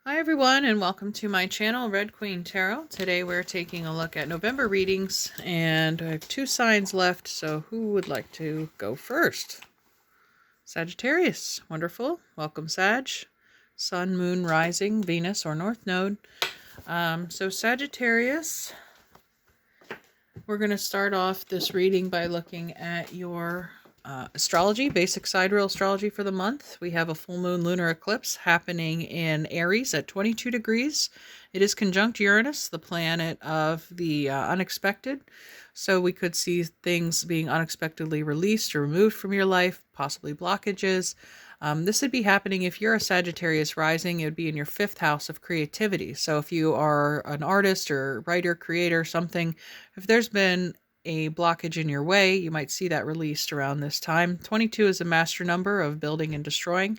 Hi everyone, and welcome to my channel, Red Queen Tarot. Today we're taking a look at November readings, and I have 2 signs left, so who would like to go first? Sagittarius. Wonderful. Welcome, Sag. Sun, Moon, Rising, Venus, or North Node. So Sagittarius, we're going to start off this reading by looking at your astrology, basic sidereal astrology for the month. We have a full moon lunar eclipse happening in Aries at 22 degrees. It is conjunct Uranus, the planet of the unexpected. So we could see things being unexpectedly released or removed from your life, possibly blockages. This would be happening if you're a Sagittarius rising. It would be in your 5th house of creativity. So if you are an artist or writer, creator, something, if there's been a blockage in your way, you might see that released around this time. 22 is a master number of building and destroying.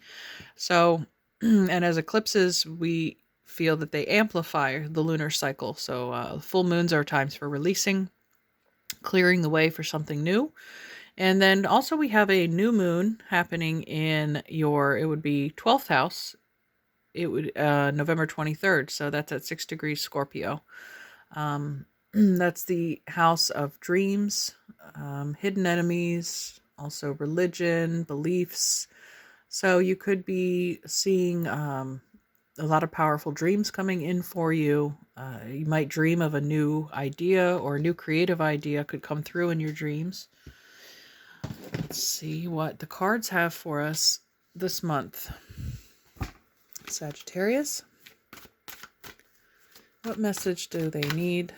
So, and as eclipses, we feel that they amplify the lunar cycle. So full moons are times for releasing, clearing the way for something new. And then also we have a new moon happening in your, it would be 12th house. It would November 23rd. So that's at 6 degrees Scorpio. That's the house of dreams, hidden enemies, also religion, beliefs. So you could be seeing a lot of powerful dreams coming in for you. You might dream of a new idea, or a new creative idea could come through in your dreams. Let's see what the cards have for us this month. Sagittarius. What message do they need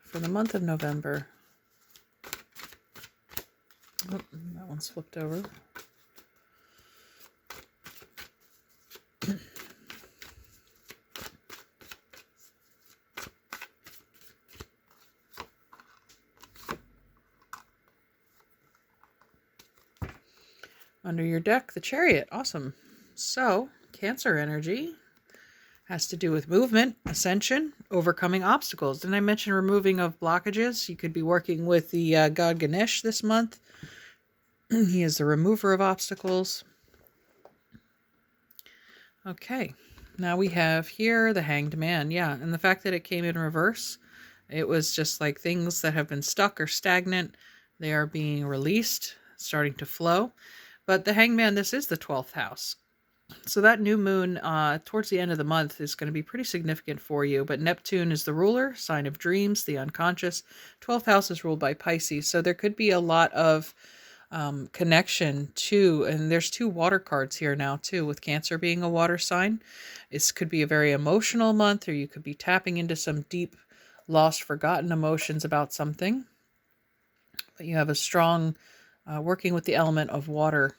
for the month of November? Oh, that one's flipped over. Under your deck, the Chariot. Awesome. So, Cancer energy has to do with movement, ascension, overcoming obstacles. Didn't I mention removing of blockages? You could be working with the god Ganesh this month. He is the remover of obstacles. Okay, now we have here the Hanged Man. Yeah, and the fact that it came in reverse, it was just like things that have been stuck or stagnant. They are being released, starting to flow. But the Hanged Man, this is the 12th house. So that new moon towards the end of the month is going to be pretty significant for you. But Neptune is the ruler, sign of dreams, the unconscious. 12th house is ruled by Pisces. So there could be a lot of connection to, and there's 2 water cards here now too, with Cancer being a water sign. This could be a very emotional month, or you could be tapping into some deep, lost, forgotten emotions about something. But you have a strong working with the element of water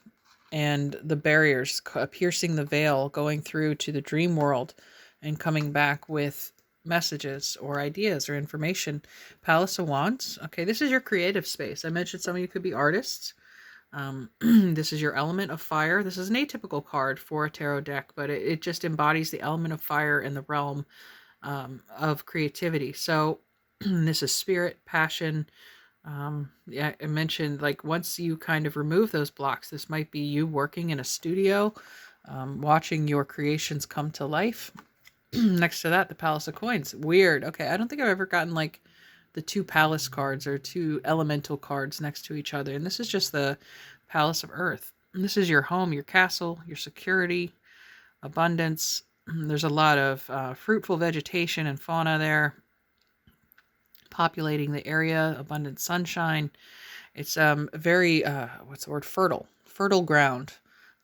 and the barriers, piercing the veil, going through to the dream world and coming back with messages or ideas or information. Palace of Wands. Okay, this is your creative space. I mentioned some of you could be artists. This is your element of fire. This is an atypical card for a tarot deck, but it just embodies the element of fire in the realm of creativity. So this is spirit, passion. Yeah, I mentioned, like, once you kind of remove those blocks, this might be you working in a studio, watching your creations come to life. Next to that, the Palace of Coins. Weird. Okay, I don't think I've ever gotten like the 2 palace cards or 2 elemental cards next to each other. And this is just the Palace of Earth. And this is your home, your castle, your security, abundance. There's a lot of fruitful vegetation and fauna there, populating the area, abundant sunshine. It's very, what's the word, fertile ground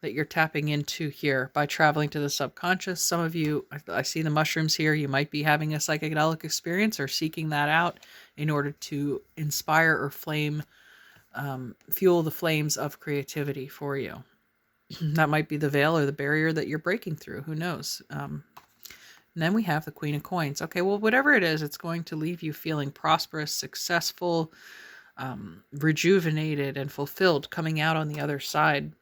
that you're tapping into here by traveling to the subconscious. Some of you, I see the mushrooms here, you might be having a psychedelic experience or seeking that out in order to inspire or fuel the flames of creativity for you. That might be the veil or the barrier that you're breaking through. Who knows? And then we have the Queen of Coins. Okay, well, whatever it is, it's going to leave you feeling prosperous, successful, rejuvenated, and fulfilled coming out on the other side.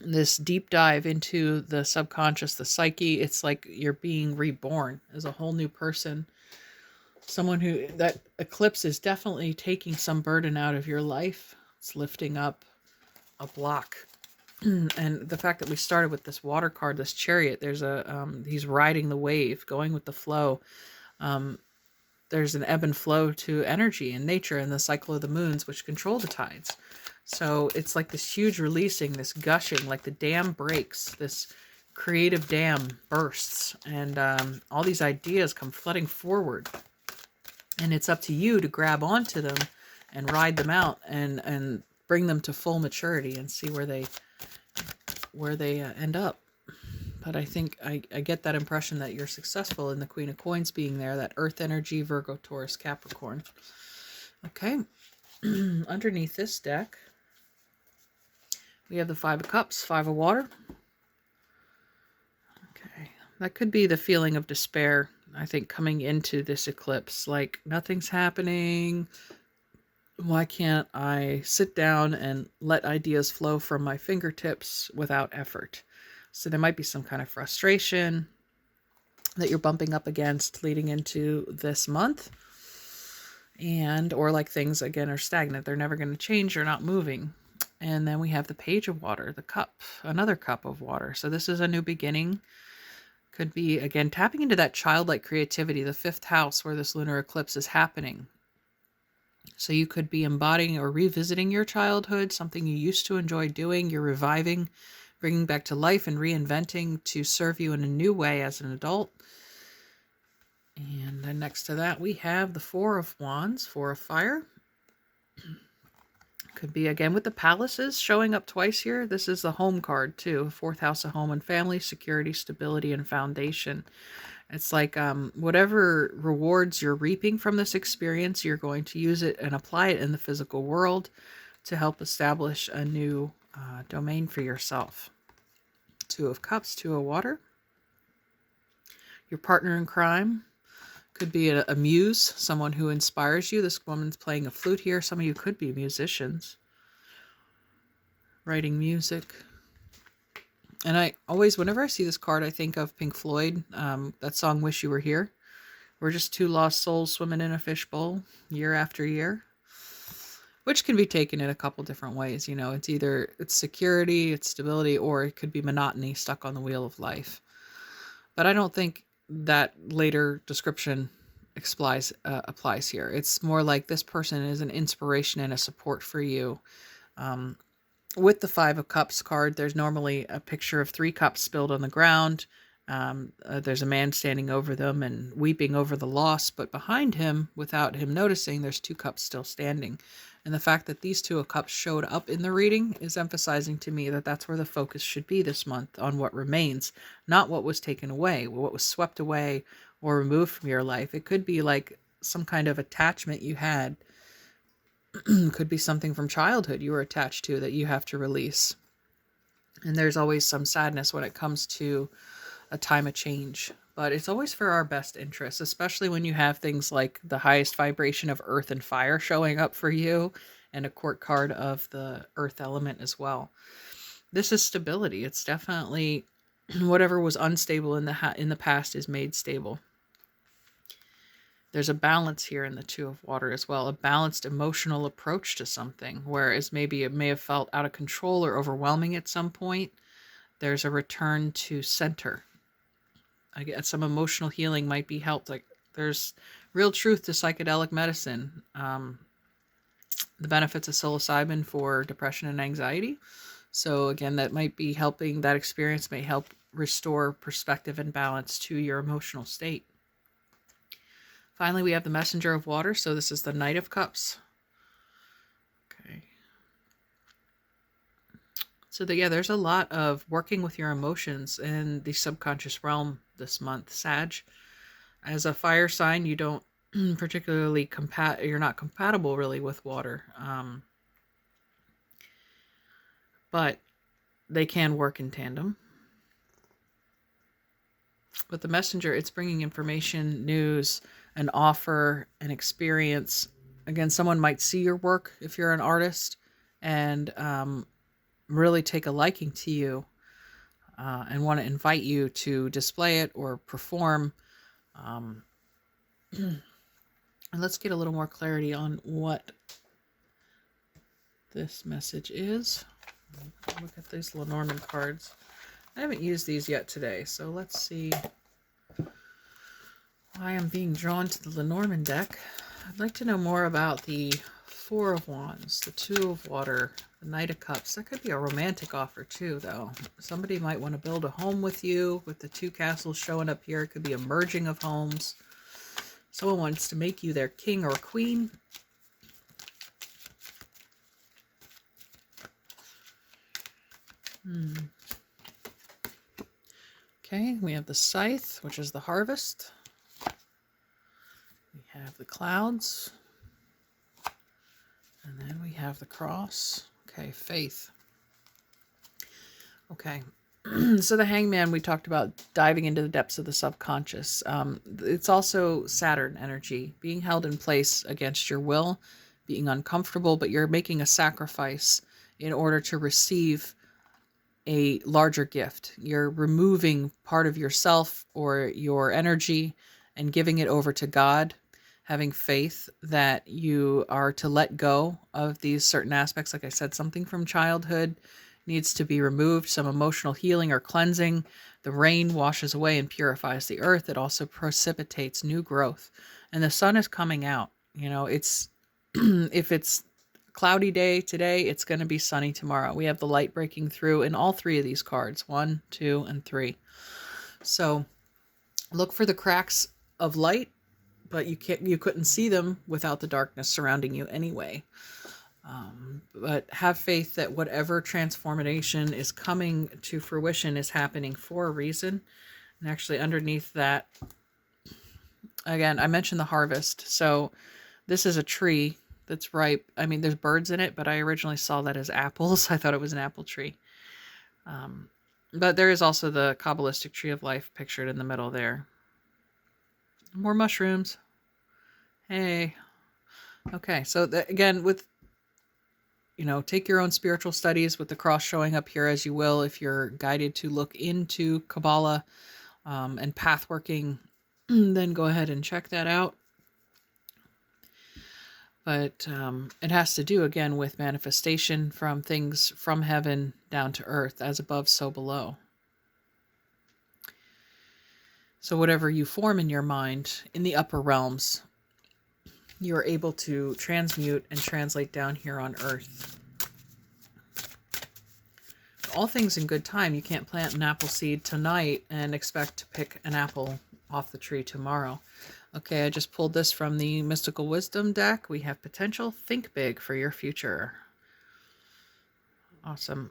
This deep dive into the subconscious, the psyche, it's like you're being reborn as a whole new person. Someone who, that eclipse is definitely taking some burden out of your life. It's lifting up a block And the fact that we started with this water card, this chariot, there's he's riding the wave, going with the flow. There's an ebb and flow to energy and nature and the cycle of the moons, which control the tides. So it's like this huge releasing, this gushing, like the dam breaks, this creative dam bursts, and all these ideas come flooding forward. And it's up to you to grab onto them and ride them out and bring them to full maturity and see where they end up. But I think I get that impression that you're successful in the Queen of Coins being there, that Earth energy, Virgo, Taurus, Capricorn. Okay. Underneath this deck, we have the Five of Cups, Five of Water. Okay. That could be the feeling of despair, I think, coming into this eclipse. Like, nothing's happening. Why can't I sit down and let ideas flow from my fingertips without effort? So there might be some kind of frustration that you're bumping up against leading into this month. And, or like things, again, are stagnant. They're never going to change. They're not moving. And then we have the Page of Water, the cup, another cup of water. So this is a new beginning. Could be, again, tapping into that childlike creativity, the fifth house where this lunar eclipse is happening. So you could be embodying or revisiting your childhood, something you used to enjoy doing. You're reviving, bringing back to life and reinventing to serve you in a new way as an adult. And then next to that, we have the Four of Wands, Four of Fire. Could be, again, with the palaces showing up twice here. This is the home card, too. Fourth house of home and family, security, stability, and foundation. It's like whatever rewards you're reaping from this experience, you're going to use it and apply it in the physical world to help establish a new domain for yourself. Two of Cups, Two of Water. Your partner in crime could be a muse, someone who inspires you. This woman's playing a flute here. Some of you could be musicians, writing music. And I always, whenever I see this card, I think of Pink Floyd, that song, Wish You Were Here. We're just two lost souls swimming in a fishbowl year after year, which can be taken in a couple different ways. You know, it's either it's security, it's stability, or it could be monotony, stuck on the wheel of life. But I don't think that later description applies here. It's more like this person is an inspiration and a support for you. With the Five of Cups card, there's normally a picture of 3 cups spilled on the ground. There's a man standing over them and weeping over the loss, but behind him, without him noticing, there's 2 cups still standing. And the fact that these 2 of Cups showed up in the reading is emphasizing to me that that's where the focus should be this month, on what remains, not what was taken away, what was swept away or removed from your life. It could be like some kind of attachment you had. Could be something from childhood you were attached to that you have to release. And there's always some sadness when it comes to a time of change. But it's always for our best interest, especially when you have things like the highest vibration of earth and fire showing up for you, and a court card of the earth element as well. This is stability. It's definitely whatever was unstable in the past is made stable. There's a balance here in the Two of Water as well, a balanced emotional approach to something, whereas maybe it may have felt out of control or overwhelming at some point. There's a return to center. I guess some emotional healing might be helped. Like, there's real truth to psychedelic medicine. The benefits of psilocybin for depression and anxiety. So again, that might be helping, that experience may help restore perspective and balance to your emotional state. Finally, we have the Messenger of Water. So this is the Knight of Cups. Okay. So there's a lot of working with your emotions in the subconscious realm this month, Sag. As a fire sign, you don't particularly you're not compatible really with water. But they can work in tandem. With the Messenger, it's bringing information, news, an offer, an experience. Again, someone might see your work if you're an artist and really take a liking to you and want to invite you to display it or perform. And let's get a little more clarity on what this message is. Look at these Lenormand cards. I haven't used these yet today, so let's see why I'm being drawn to the Lenormand deck. I'd like to know more about the Four of Wands, the Two of Water, the Knight of Cups. That could be a romantic offer too, though. Somebody might want to build a home with you with the two castles showing up here. It could be a merging of homes. Someone wants to make you their king or queen. Okay, we have the Scythe, which is the harvest. We have the Clouds. And then we have the Cross. Okay, Faith. Okay, so the Hangman, we talked about diving into the depths of the subconscious. It's also Saturn energy, being held in place against your will, being uncomfortable, but you're making a sacrifice in order to receive a larger gift. You're removing part of yourself or your energy and giving it over to God, having faith that you are to let go of these certain aspects. Like I said, something from childhood needs to be removed, some emotional healing or cleansing. The rain washes away and purifies the earth. It also precipitates new growth. And the sun is coming out. You know, it's if it's cloudy day today, it's going to be sunny tomorrow. We have the light breaking through in all three of these cards, 1, 2, and 3. So look for the cracks of light, but you couldn't see them without the darkness surrounding you anyway. But have faith that whatever transformation is coming to fruition is happening for a reason. And actually underneath that, again, I mentioned the harvest. So this is a tree that's ripe. I mean, there's birds in it, but I originally saw that as apples. I thought it was an apple tree. But there is also the Kabbalistic tree of life pictured in the middle there. More mushrooms. Hey. Okay, so again, with, you know, take your own spiritual studies with the cross showing up here as you will. If you're guided to look into Kabbalah and path working, then go ahead and check that out. But it has to do, again, with manifestation from things from heaven down to earth, as above, so below. So whatever you form in your mind in the upper realms, you are able to transmute and translate down here on earth. All things in good time. You can't plant an apple seed tonight and expect to pick an apple off the tree tomorrow. Okay, I just pulled this from the Mystical Wisdom deck. We have potential. Think big for your future. Awesome.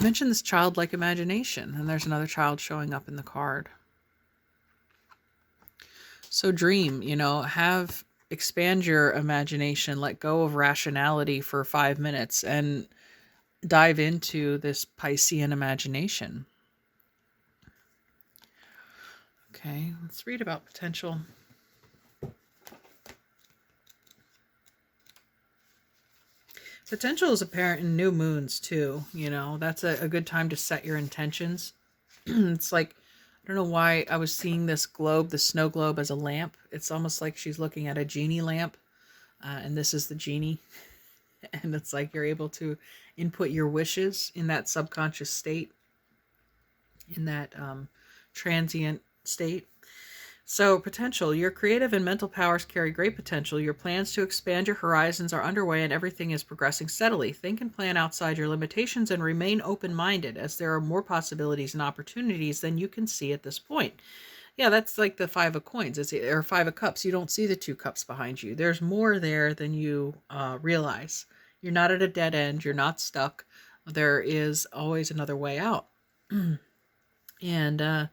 Mention this childlike imagination, and there's another child showing up in the card. So dream, you know, expand your imagination, let go of rationality for 5 minutes and dive into this Piscean imagination. Okay, let's read about potential. Potential is apparent in new moons too. You know, that's a good time to set your intentions. It's like, I don't know why I was seeing this globe, the snow globe, as a lamp. It's almost like she's looking at a genie lamp. And this is the genie. And it's like you're able to input your wishes in that subconscious state, in that transient state. So potential, your creative and mental powers carry great potential. Your plans to expand your horizons are underway and everything is progressing steadily. Think and plan outside your limitations and remain open-minded, as there are more possibilities and opportunities than you can see at this point. Yeah, that's like the 5 of coins, or 5 of cups. You don't see the 2 cups behind you. There's more there than you realize. You're not at a dead end. You're not stuck. There is always another way out. And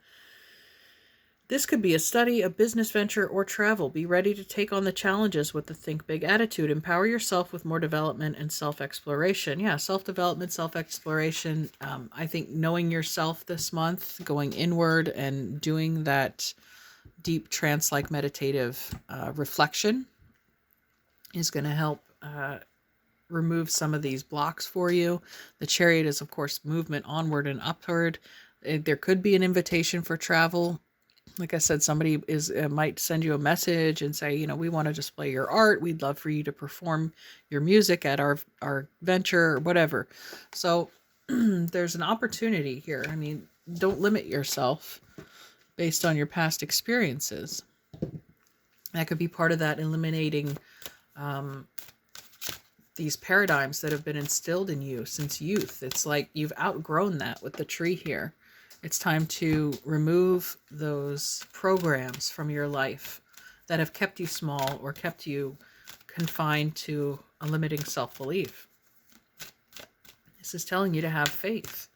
this could be a study, a business venture, or travel. Be ready to take on the challenges with the think big attitude. Empower yourself with more development and self-exploration. Yeah, self-development, self-exploration. I think knowing yourself this month, going inward and doing that deep trance-like meditative reflection is going to help remove some of these blocks for you. The Chariot is, of course, movement onward and upward. There could be an invitation for travel. Like I said, somebody might send you a message and say, you know, we want to display your art. We'd love for you to perform your music at our venture or whatever. So there's an opportunity here. I mean, don't limit yourself based on your past experiences. That could be part of that, eliminating these paradigms that have been instilled in you since youth. It's like you've outgrown that with the tree here. It's time to remove those programs from your life that have kept you small or kept you confined to a limiting self-belief. This is telling you to have faith.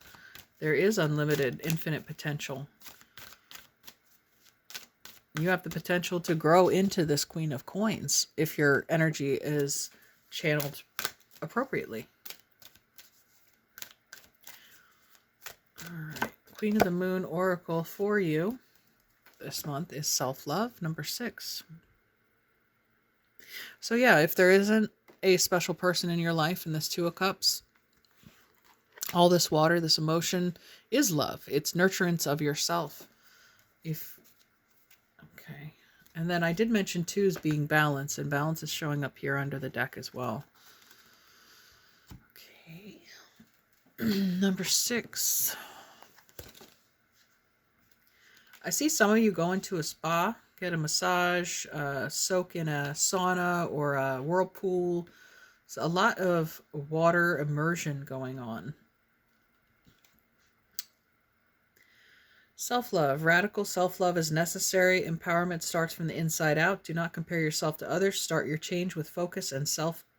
There is unlimited, infinite potential. You have the potential to grow into this Queen of Coins if your energy is channeled appropriately. All right. Queen of the Moon Oracle for you this month is self-love, number 6. So yeah, if there isn't a special person in your life in this Two of Cups, all this water, this emotion is love. It's nurturance of yourself. Okay. And then I did mention twos being balance, and balance is showing up here under the deck as well. Okay. Number 6. I see some of you going to a spa, get a massage, soak in a sauna or a whirlpool. There's a lot of water immersion going on. Self-love. Radical self-love is necessary. Empowerment starts from the inside out. Do not compare yourself to others. Start your change with focus and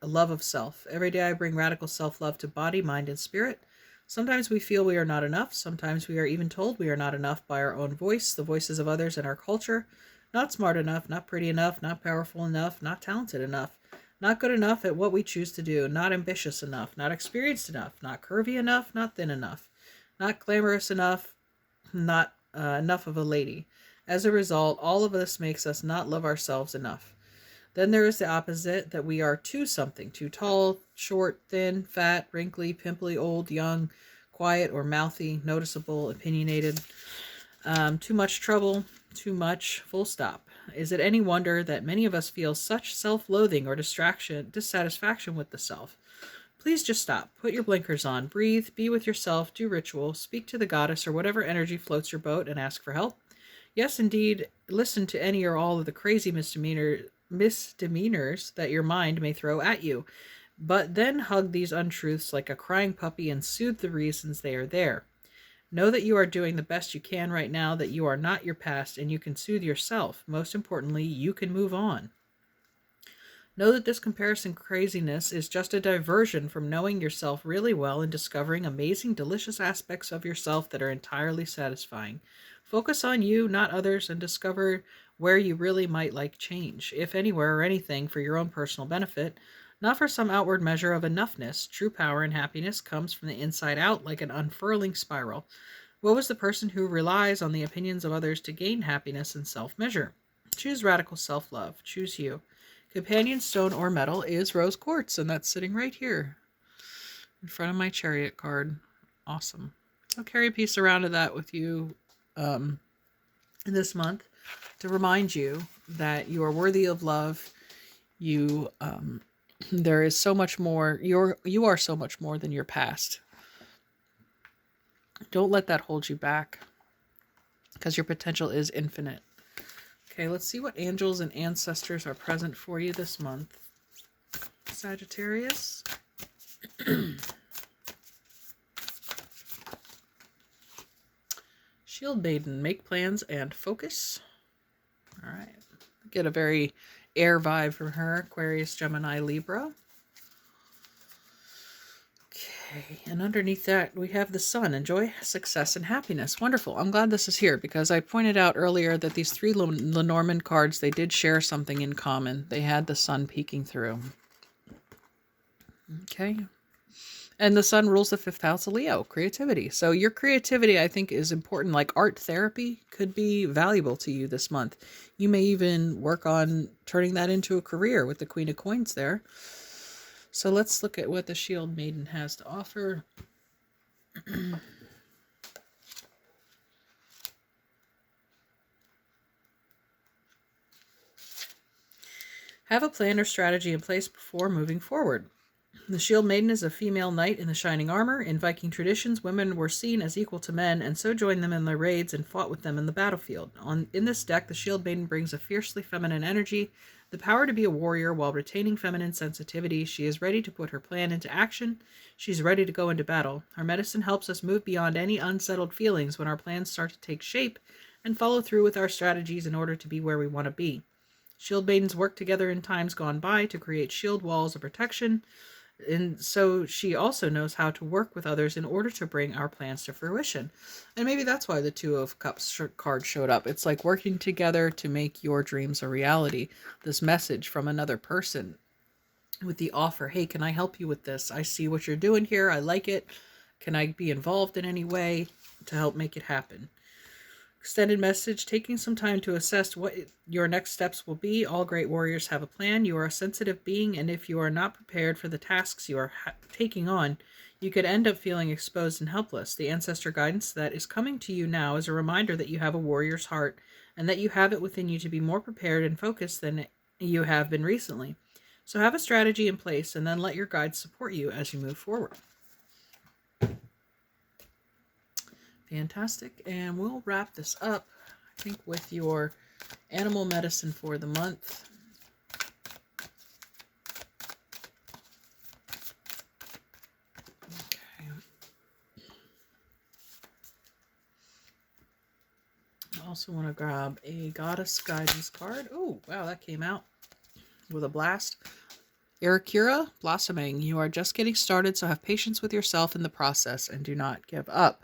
love of self. Every day I bring radical self-love to body, mind, and spirit. Sometimes we feel we are not enough. Sometimes we are even told we are not enough by our own voice, the voices of others in our culture. Not smart enough, not pretty enough, not powerful enough, not talented enough, not good enough at what we choose to do, not ambitious enough, not experienced enough, not curvy enough, not thin enough, not glamorous enough, not enough of a lady. As a result, all of this makes us not love ourselves enough. Then there is the opposite, that we are too something, too tall, short, thin, fat, wrinkly, pimply, old, young, quiet or mouthy, noticeable, opinionated, too much trouble, too much, full stop. Is it any wonder that many of us feel such self-loathing or dissatisfaction with the self? Please just stop. Put your blinkers on. Breathe. Be with yourself. Do ritual. Speak to the goddess or whatever energy floats your boat and ask for help. Yes, indeed. Listen to any or all of the crazy misdemeanors that your mind may throw at you. But then hug these untruths like a crying puppy and soothe the reasons they are there. Know that you are doing the best you can right now, that you are not your past, and you can soothe yourself. Most importantly, you can move on. Know that this comparison craziness is just a diversion from knowing yourself really well and discovering amazing, delicious aspects of yourself that are entirely satisfying. Focus on you, not others, and discover where you really might like change, if anywhere or anything, for your own personal benefit, not for some outward measure of enoughness. True power and happiness comes from the inside out like an unfurling spiral. Woe is the person who relies on the opinions of others to gain happiness and self-measure. Choose radical self-love. Choose you. Companion stone or metal is rose quartz, and that's sitting right here in front of my chariot card. Awesome. I'll carry a piece around of that with you this month to remind you that you are worthy of love. You, there is so much more. You are so much more than your past. Don't let that hold you back, because your potential is infinite. Okay, let's see what angels and ancestors are present for you this month. Sagittarius. Shield Maiden, make plans and focus. All right. Get a very air vibe from her. Aquarius, Gemini, Libra. Okay, and underneath that we have the sun. Enjoy success and happiness. Wonderful. I'm glad this is here because I pointed out earlier that these 3 Lenormand cards, they did share something in common. They had the sun peeking through. Okay. And the sun rules the 5th house of Leo, creativity. So your creativity, I think, is important. Like art therapy could be valuable to you this month. You may even work on turning that into a career with the Queen of Coins there. So let's look at what the Shield Maiden has to offer. Have a plan or strategy in place before moving forward. The Shield Maiden is a female knight in the shining armor. In Viking traditions, women were seen as equal to men, and so joined them in their raids and fought with them in the battlefield. In this deck, the Shield Maiden brings a fiercely feminine energy, the power to be a warrior while retaining feminine sensitivity. She is ready to put her plan into action. She's ready to go into battle. Her medicine helps us move beyond any unsettled feelings when our plans start to take shape and follow through with our strategies in order to be where we want to be. Shield Maidens work together in times gone by to create shield walls of protection, and so she also knows how to work with others in order to bring our plans to fruition. And maybe that's why the Two of Cups card showed up. It's like working together to make your dreams a reality. This message from another person with the offer, hey, can I help you with this? I see what you're doing here. I like it. Can I be involved in any way to help make it happen? Extended message, taking some time to assess what your next steps will be. All great warriors have a plan. You are a sensitive being, and if you are not prepared for the tasks you are taking on, you could end up feeling exposed and helpless. The ancestor guidance that is coming to you now is a reminder that you have a warrior's heart, and that you have it within you to be more prepared and focused than you have been recently. So have a strategy in place, and then let your guides support you as you move forward. Fantastic. And we'll wrap this up, I think, with your animal medicine for the month. Okay. I also want to grab a goddess guidance card. Oh, wow, that came out with a blast. Arakira, blossoming. You are just getting started, so have patience with yourself in the process and do not give up.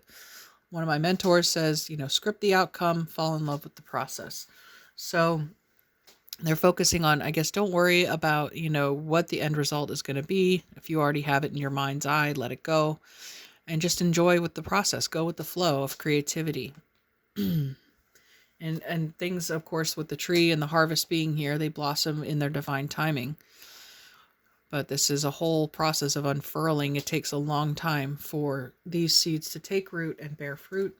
One of my mentors says, script the outcome, fall in love with the process. So they're focusing on, I guess, don't worry about, what the end result is going to be. If you already have it in your mind's eye, let it go and just enjoy with the process. Go with the flow of creativity. and things, of course, with the tree and the harvest being here, they blossom in their divine timing. But this is a whole process of unfurling. It takes a long time for these seeds to take root and bear fruit.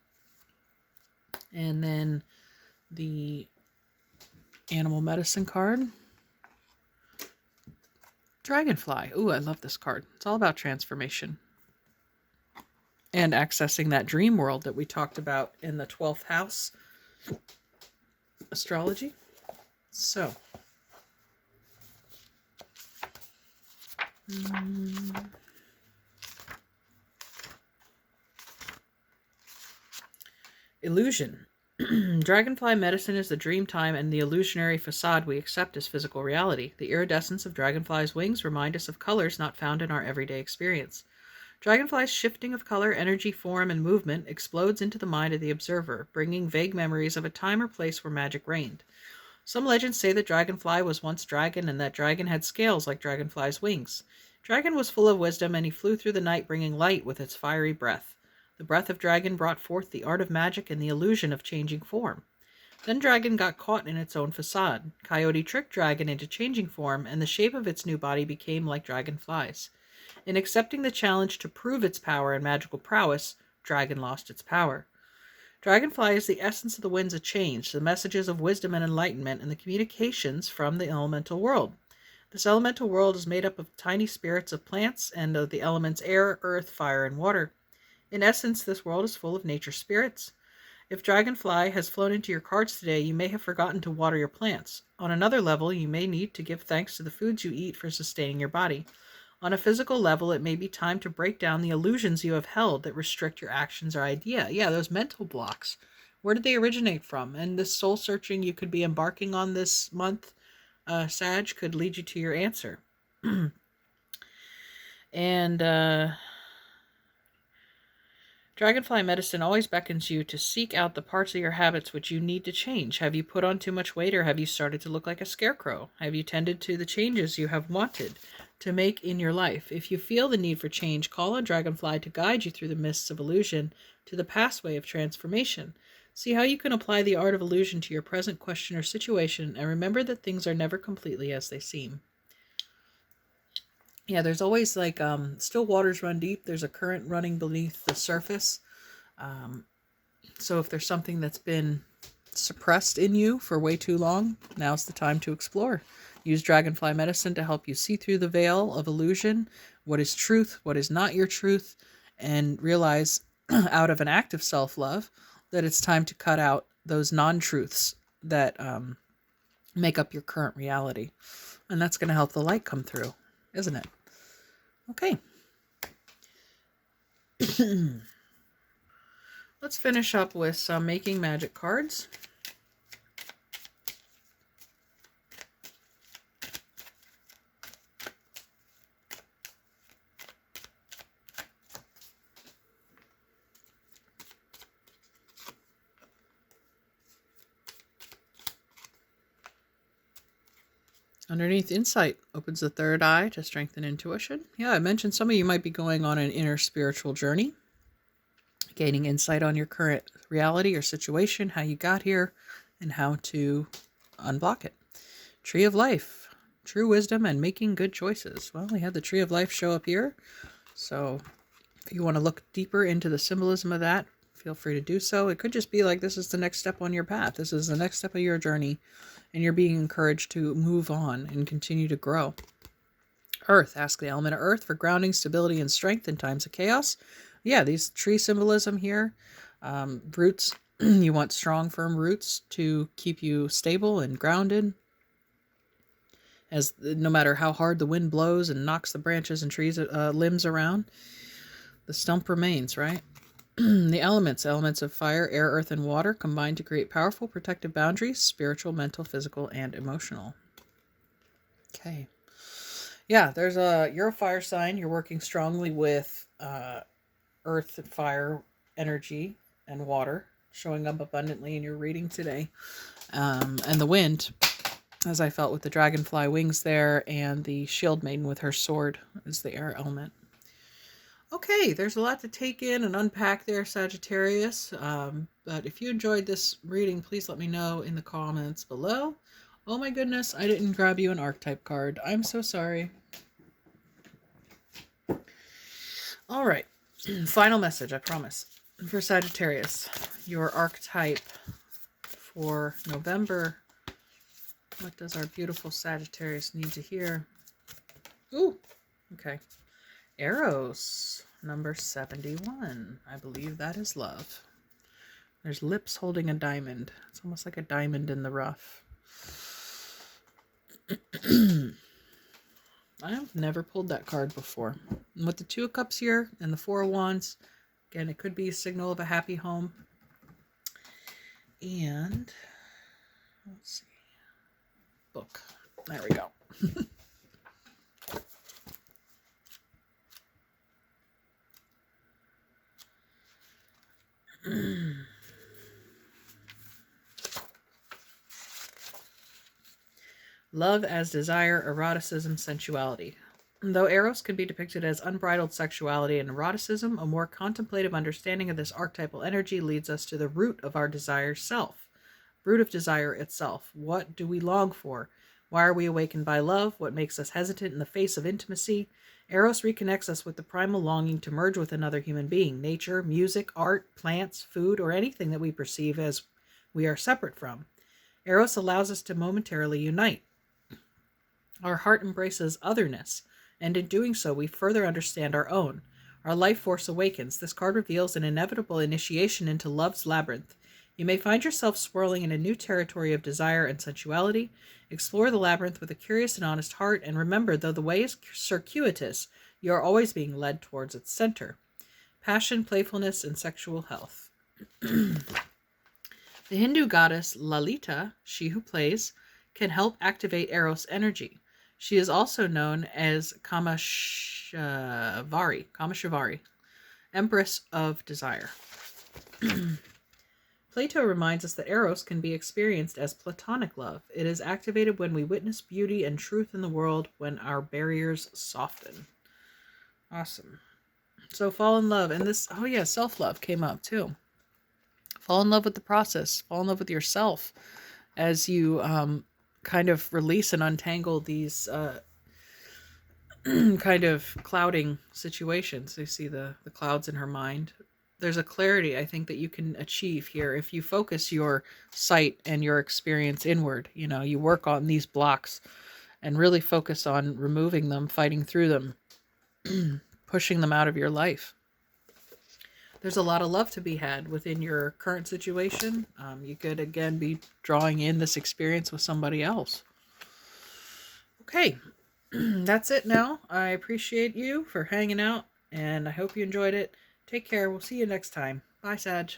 And then the animal medicine card. Dragonfly. Ooh, I love this card. It's all about transformation. And accessing that dream world that we talked about in the 12th house astrology. So. Illusion. Dragonfly medicine is the dream time and the illusionary facade we accept as physical reality. The iridescence of dragonflies' wings remind us of colors not found in our everyday experience. Dragonflies' shifting of color, energy, form, and movement explodes into the mind of the observer, bringing vague memories of a time or place where magic reigned. Some legends say that Dragonfly was once dragon and that dragon had scales like dragonfly's wings. Dragon was full of wisdom, and he flew through the night bringing light with its fiery breath. The breath of dragon brought forth the art of magic and the illusion of changing form. Then dragon got caught in its own facade. Coyote tricked dragon into changing form, and the shape of its new body became like dragonflies. In accepting the challenge to prove its power and magical prowess, dragon lost its power. Dragonfly is the essence of the winds of change, the messages of wisdom and enlightenment, and the communications from the elemental world. This elemental world is made up of tiny spirits of plants and of the elements air, earth, fire, and water. In essence, this world is full of nature spirits. If Dragonfly has flown into your cards today, you may have forgotten to water your plants. On another level, you may need to give thanks to the foods you eat for sustaining your body. On a physical level, it may be time to break down the illusions you have held that restrict your actions or idea. Yeah, those mental blocks. Where did they originate from? And this soul searching you could be embarking on this month, Sag, could lead you to your answer. And Dragonfly medicine always beckons you to seek out the parts of your habits which you need to change. Have you put on too much weight, or have you started to look like a scarecrow? Have you tended to the changes you have wanted to make in your life? If you feel the need for change, call on Dragonfly to guide you through the mists of illusion to the pathway of transformation. See how you can apply the art of illusion to your present question or situation, and remember that things are never completely as they seem. Yeah, there's always like, still waters run deep. There's a current running beneath the surface. So if there's something that's been suppressed in you for way too long, now's the time to explore. Use Dragonfly medicine to help you see through the veil of illusion what is truth, what is not your truth, and realize out of an act of self-love that it's time to cut out those non-truths that make up your current reality. And that's going to help the light come through, isn't it? Okay. Let's finish up with some Making Magic cards. Underneath insight opens the third eye to strengthen intuition. Yeah, I mentioned some of you might be going on an inner spiritual journey, gaining insight on your current reality or situation, how you got here, and how to unblock it. Tree of Life, true wisdom and making good choices. Well, we had the Tree of Life show up here. So if you want to look deeper into the symbolism of that, feel free to do so. It could just be like this is the next step on your path. This is the next step of your journey. And you're being encouraged to move on and continue to grow. Earth, ask the element of earth for grounding, stability, and strength in times of chaos. Yeah, these tree symbolism here. Roots, you want strong, firm roots to keep you stable and grounded. As no matter how hard the wind blows and knocks the branches and trees, limbs around, the stump remains, right? The elements of fire, air, earth, and water combine to create powerful protective boundaries, spiritual, mental, physical, and emotional. Okay. Yeah, you're a fire sign. You're working strongly with earth and fire energy and water showing up abundantly in your reading today. And the wind, as I felt with the dragonfly wings there, and the shield maiden with her sword is the air element. Okay, there's a lot to take in and unpack there, Sagittarius. But if you enjoyed this reading, please let me know in the comments below. Oh my goodness, I didn't grab you an archetype card. I'm so sorry. All right, final message, I promise. For Sagittarius, your archetype for November. What does our beautiful Sagittarius need to hear? Ooh, okay. Eros, number 71. I believe that is love. There's lips holding a diamond. It's almost like a diamond in the rough. I've never pulled that card before. And with the Two of Cups here and the Four of Wands, again, it could be a signal of a happy home. And let's see. Book. There we go. Love as desire, eroticism, sensuality. Though Eros can be depicted as unbridled sexuality and eroticism, a more contemplative understanding of this archetypal energy leads us to the root of our desire self. Root of desire itself. What do we long for? Why are we awakened by love? What makes us hesitant in the face of intimacy? Eros reconnects us with the primal longing to merge with another human being. Nature, music, art, plants, food, or anything that we perceive as we are separate from. Eros allows us to momentarily unite. Our heart embraces otherness, and in doing so, we further understand our own. Our life force awakens. This card reveals an inevitable initiation into love's labyrinth. You may find yourself swirling in a new territory of desire and sensuality. Explore the labyrinth with a curious and honest heart, and remember, though the way is circuitous, you are always being led towards its center. Passion, playfulness, and sexual health. The Hindu goddess Lalita, she who plays, can help activate Eros energy. She is also known as Kameshvari, Empress of Desire. Plato reminds us that Eros can be experienced as platonic love. It is activated when we witness beauty and truth in the world, when our barriers soften. Awesome. So fall in love. And this, oh yeah, self-love came up too. Fall in love with the process. Fall in love with yourself as you kind of release and untangle these kind of clouding situations. You see the clouds in her mind. There's a clarity, I think, that you can achieve here if you focus your sight and your experience inward. You know, you work on these blocks and really focus on removing them, fighting through them. pushing them out of your life. There's a lot of love to be had within your current situation. You could, again, be drawing in this experience with somebody else. Okay, that's it now. I appreciate you for hanging out, and I hope you enjoyed it. Take care. We'll see you next time. Bye, Sag.